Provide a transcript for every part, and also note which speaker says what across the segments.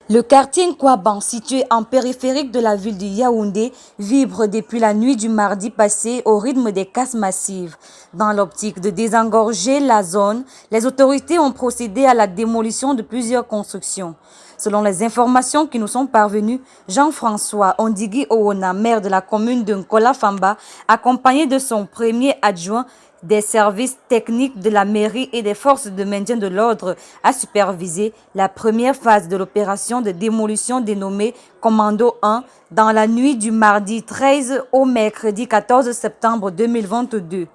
Speaker 1: Le quartier Nkwaban, situé en périphérique de la ville de Yaoundé, vibre depuis la nuit du mardi passé au rythme des casses massives. Dans l'optique de désengorger la zone, les autorités ont procédé à la démolition de plusieurs constructions. Selon les informations qui nous sont parvenues, Jean-François Ondigui Owona, maire de la commune de Nkola Famba, accompagné de son premier adjoint, des services techniques de la mairie et des forces de maintien de l'ordre a supervisé la première phase de l'opération de démolition dénommée Commando 1 dans la nuit du mardi 13 au mercredi 14 septembre 2022.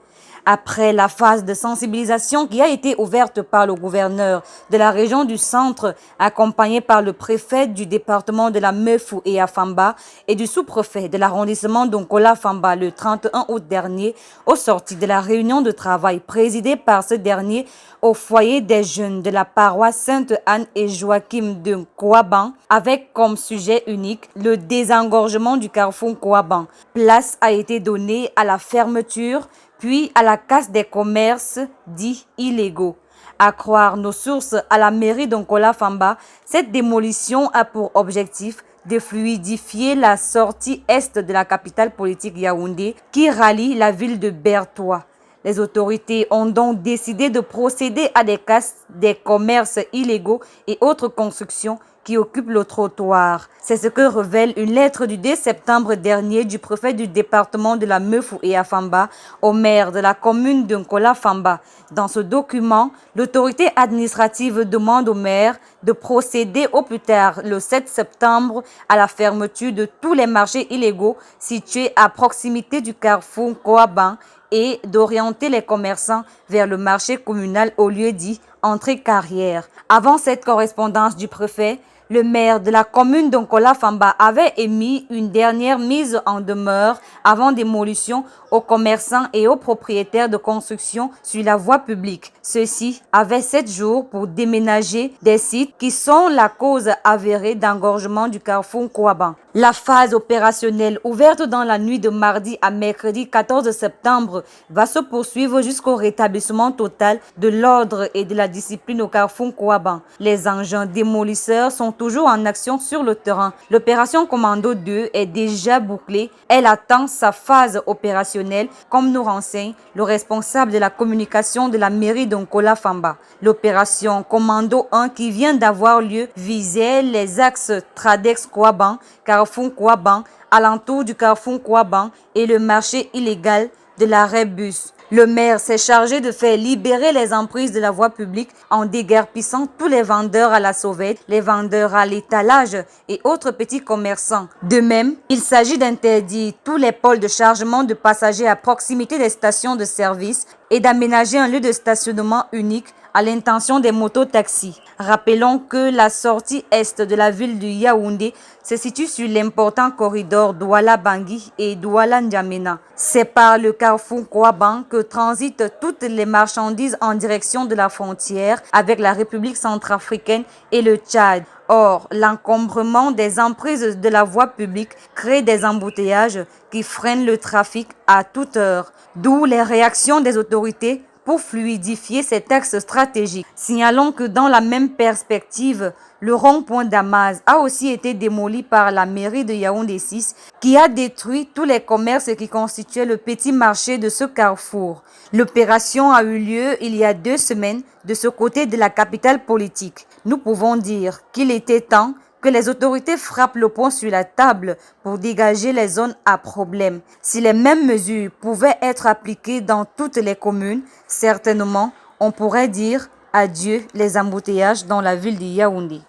Speaker 1: Après la phase de sensibilisation qui a été ouverte par le gouverneur de la région du centre, accompagné par le préfet du département de la Meufou et Afamba et du sous-préfet de l'arrondissement d'Onkola Famba le 31 août dernier, au sorti de la réunion de travail présidée par ce dernier au foyer des jeunes de la paroisse Sainte-Anne et Joachim de Nkwaban, avec comme sujet unique le désengorgement du carrefour Nkwaban. Place a été donnée à la fermeture puis à la casse des commerces dits illégaux. À croire nos sources à la mairie d'Onkola Famba, cette démolition a pour objectif de fluidifier la sortie est de la capitale politique Yaoundé qui rallie la ville de Bertoua. Les autorités ont donc décidé de procéder à des casses des commerces illégaux et autres constructions qui occupent le trottoir. C'est ce que révèle une lettre du 2 septembre dernier du préfet du département de la Meufou et Afamba au maire de la commune de Nkola Famba. Dans ce document, l'autorité administrative demande au maire de procéder au plus tard le 7 septembre à la fermeture de tous les marchés illégaux situés à proximité du carrefour Nkwaban et d'orienter les commerçants vers le marché communal au lieu dit entrée-carrière. Avant cette correspondance du préfet, le maire de la commune d'Onkola Famba avait émis une dernière mise en demeure avant démolition aux commerçants et aux propriétaires de construction sur la voie publique. Ceux-ci avaient 7 jours pour déménager des sites qui sont la cause avérée d'engorgement du carrefour Nkwaban. La phase opérationnelle ouverte dans la nuit de mardi à mercredi 14 septembre va se poursuivre jusqu'au rétablissement total de l'ordre et de la discipline au carrefour Nkwaban. Les engins démolisseurs sont toujours en action sur le terrain. L'opération Commando 2 est déjà bouclée. Elle attend sa phase opérationnelle, comme nous renseigne le responsable de la communication de la mairie d'Onkola Famba. L'opération Commando 1 qui vient d'avoir lieu visait les axes Tradex-Nkwaban, Carrefour Nkwaban, alentour du Carrefour Nkwaban et le marché illégal de l'arrêt bus. Le maire s'est chargé de faire libérer les emprises de la voie publique en déguerpissant tous les vendeurs à la sauvette, les vendeurs à l'étalage et autres petits commerçants. De même, il s'agit d'interdire tous les pôles de chargement de passagers à proximité des stations de service et d'aménager un lieu de stationnement unique à l'intention des mototaxis. Rappelons que la sortie est de la ville de Yaoundé se situe sur l'important corridor Douala-Bangui et Douala-N'Djamena. C'est par le carrefour Nkwaban que transitent toutes les marchandises en direction de la frontière avec la République centrafricaine et le Tchad. Or, l'encombrement des emprises de la voie publique crée des embouteillages qui freinent le trafic à toute heure, d'où les réactions des autorités pour fluidifier cet axe stratégique. Signalons que dans la même perspective, le rond-point Damas a aussi été démoli par la mairie de Yaoundé 6 qui a détruit tous les commerces qui constituaient le petit marché de ce carrefour. L'opération a eu lieu il y a 2 semaines de ce côté de la capitale politique. Nous pouvons dire qu'il était temps que les autorités frappent le poing sur la table pour dégager les zones à problème. Si les mêmes mesures pouvaient être appliquées dans toutes les communes, certainement, on pourrait dire adieu les embouteillages dans la ville de Yaoundé.